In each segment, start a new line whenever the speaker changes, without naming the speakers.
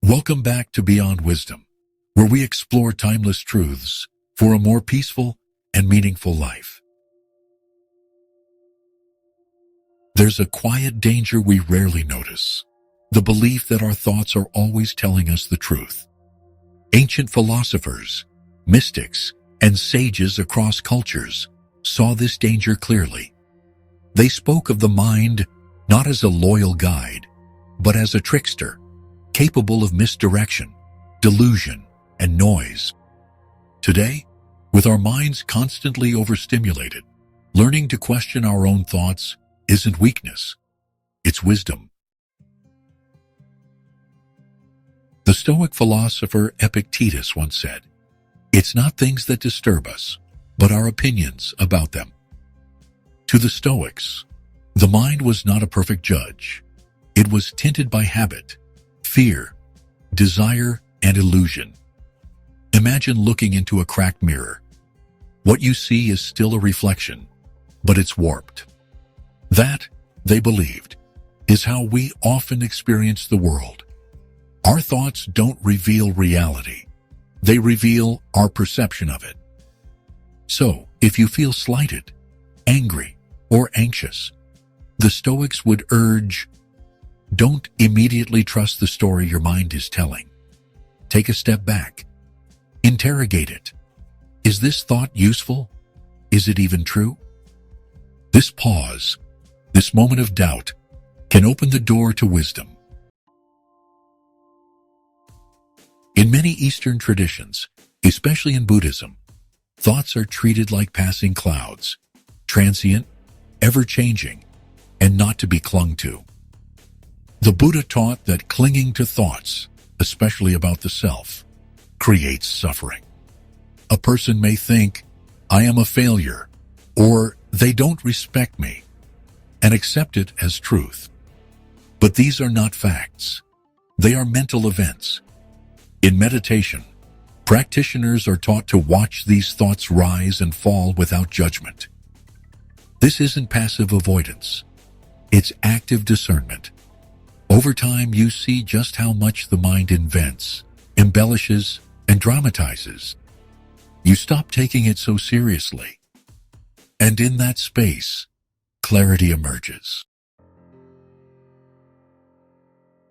Welcome back to Beyond Wisdom, where we explore timeless truths for a more peaceful and meaningful life. There's a quiet danger we rarely notice, the belief that our thoughts are always telling us the truth. Ancient philosophers, mystics, and sages across cultures saw this danger clearly. They spoke of the mind not as a loyal guide, but as a trickster, capable of misdirection, delusion, and noise. Today, with our minds constantly overstimulated, learning to question our own thoughts isn't weakness, it's wisdom. The Stoic philosopher Epictetus once said, "It's not things that disturb us, but our opinions about them." To the Stoics, the mind was not a perfect judge. It was tinted by habit, fear, desire, and illusion. Imagine looking into a cracked mirror. What you see is still a reflection, but it's warped. That, they believed, is how we often experience the world. Our thoughts don't reveal reality. They reveal our perception of it. So, if you feel slighted, angry, or anxious, the Stoics would urge, don't immediately trust the story your mind is telling. Take a step back. Interrogate it. Is this thought useful? Is it even true? This pause, this moment of doubt, can open the door to wisdom. In many Eastern traditions, especially in Buddhism, thoughts are treated like passing clouds, transient, ever-changing, and not to be clung to. The Buddha taught that clinging to thoughts, especially about the self, creates suffering. A person may think, "I am a failure," or "they don't respect me," and accept it as truth. But these are not facts. They are mental events. In meditation, practitioners are taught to watch these thoughts rise and fall without judgment. This isn't passive avoidance. It's active discernment. Over time, you see just how much the mind invents, embellishes, and dramatizes. You stop taking it so seriously. And in that space, clarity emerges.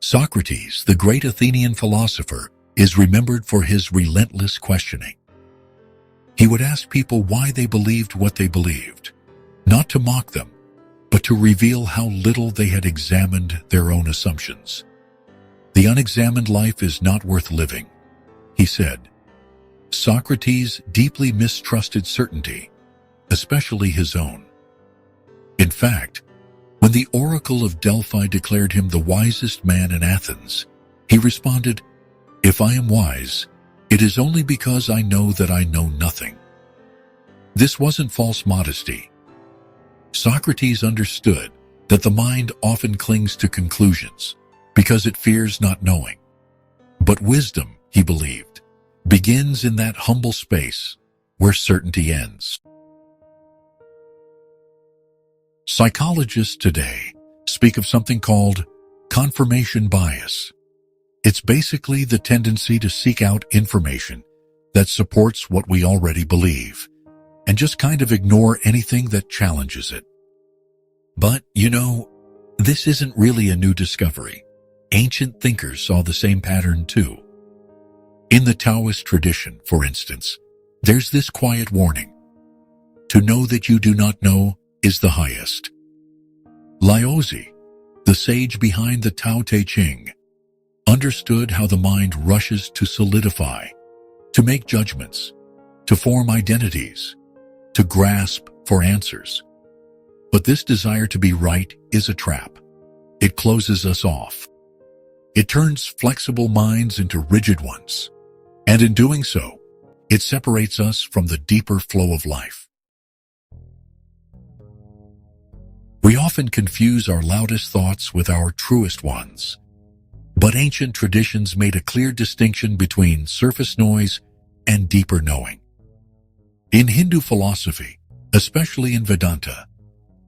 Socrates, the great Athenian philosopher, is remembered for his relentless questioning. He would ask people why they believed what they believed, not to mock them, but to reveal how little they had examined their own assumptions. The unexamined life is not worth living, he said. Socrates deeply mistrusted certainty, especially his own. In fact, when the Oracle of Delphi declared him the wisest man in Athens, he responded, "If I am wise, it is only because I know that I know nothing." This wasn't false modesty. Socrates understood that the mind often clings to conclusions because it fears not knowing. But wisdom, he believed, begins in that humble space where certainty ends. Psychologists today speak of something called confirmation bias. It's basically the tendency to seek out information that supports what we already believe, and just kind of ignore anything that challenges it. But, this isn't really a new discovery. Ancient thinkers saw the same pattern too. In the Taoist tradition, for instance, there's this quiet warning. To know that you do not know is the highest. Laozi, the sage behind the Tao Te Ching, understood how the mind rushes to solidify, to make judgments, to form identities, to grasp for answers. But this desire to be right is a trap. It closes us off. It turns flexible minds into rigid ones. And in doing so, it separates us from the deeper flow of life. We often confuse our loudest thoughts with our truest ones. But ancient traditions made a clear distinction between surface noise and deeper knowing. In Hindu philosophy, especially in Vedanta,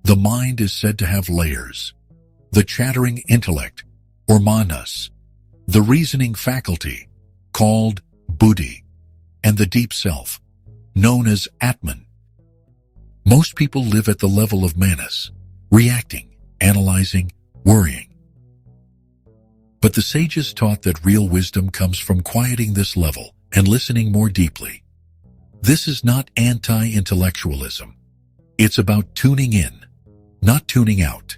the mind is said to have layers. The chattering intellect, or manas, the reasoning faculty, called buddhi, and the deep self, known as Atman. Most people live at the level of manas, reacting, analyzing, worrying. But the sages taught that real wisdom comes from quieting this level and listening more deeply. This is not anti-intellectualism. It's about tuning in, not tuning out.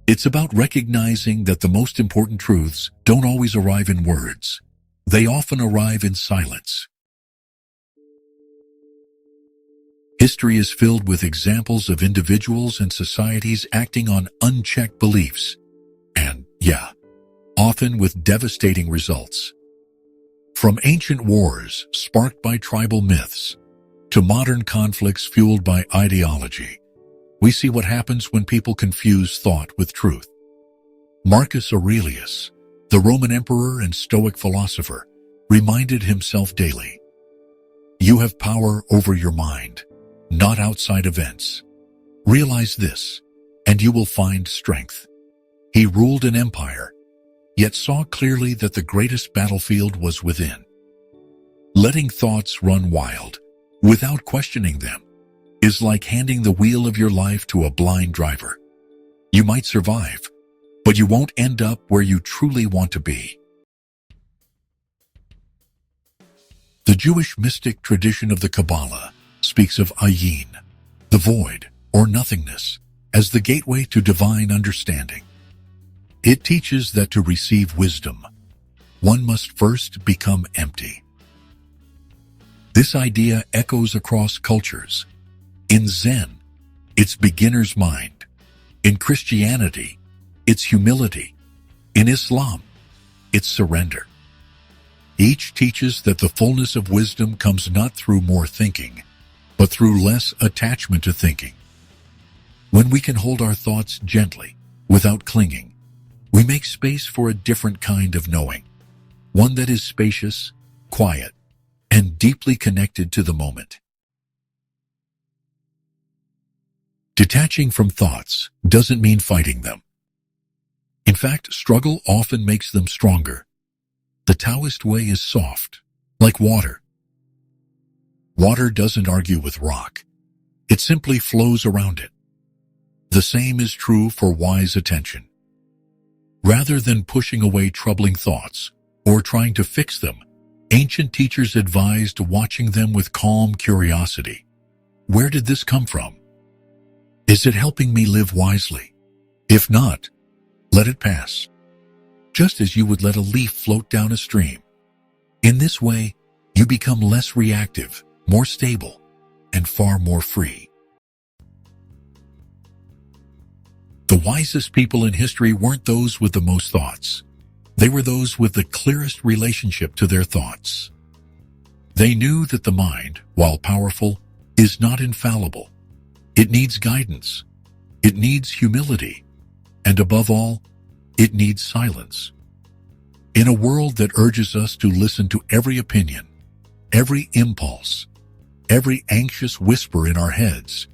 It's about recognizing that the most important truths don't always arrive in words. They often arrive in silence. History is filled with examples of individuals and societies acting on unchecked beliefs, and, often with devastating results. From ancient wars sparked by tribal myths to modern conflicts fueled by ideology, we see what happens when people confuse thought with truth. Marcus Aurelius, the Roman emperor and Stoic philosopher, reminded himself daily, "You have power over your mind, not outside events. Realize this, and you will find strength." He ruled an empire, yet saw clearly that the greatest battlefield was within. Letting thoughts run wild, without questioning them, is like handing the wheel of your life to a blind driver. You might survive, but you won't end up where you truly want to be. The Jewish mystic tradition of the Kabbalah speaks of ayin, the void or nothingness, as the gateway to divine understanding. It teaches that to receive wisdom, one must first become empty. This idea echoes across cultures. In Zen, it's beginner's mind. In Christianity, it's humility. In Islam, it's surrender. Each teaches that the fullness of wisdom comes not through more thinking, but through less attachment to thinking. When we can hold our thoughts gently, without clinging, we make space for a different kind of knowing, one that is spacious, quiet, and deeply connected to the moment. Detaching from thoughts doesn't mean fighting them. In fact, struggle often makes them stronger. The Taoist way is soft, like water. Water doesn't argue with rock. It simply flows around it. The same is true for wise attention. Rather than pushing away troubling thoughts or trying to fix them, ancient teachers advised watching them with calm curiosity. Where did this come from? Is it helping me live wisely? If not, let it pass. Just as you would let a leaf float down a stream. In this way, you become less reactive, more stable, and far more free. The wisest people in history weren't those with the most thoughts. They were those with the clearest relationship to their thoughts. They knew that the mind, while powerful, is not infallible. It needs guidance. It needs humility. And above all, it needs silence. In a world that urges us to listen to every opinion, every impulse, every anxious whisper in our heads,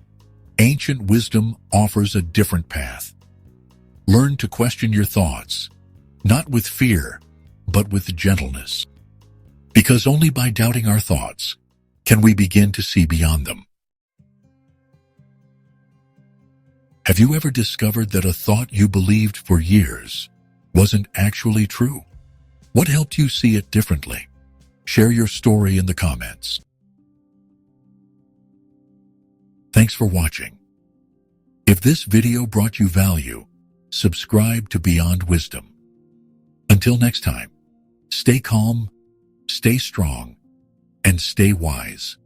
ancient wisdom offers a different path. Learn to question your thoughts, not with fear, but with gentleness. Because only by doubting our thoughts can we begin to see beyond them. Have you ever discovered that a thought you believed for years wasn't actually true? What helped you see it differently? Share your story in the comments. Thanks for watching. If this video brought you value, subscribe to Beyond Wisdom. Until next time, stay calm, stay strong, and stay wise.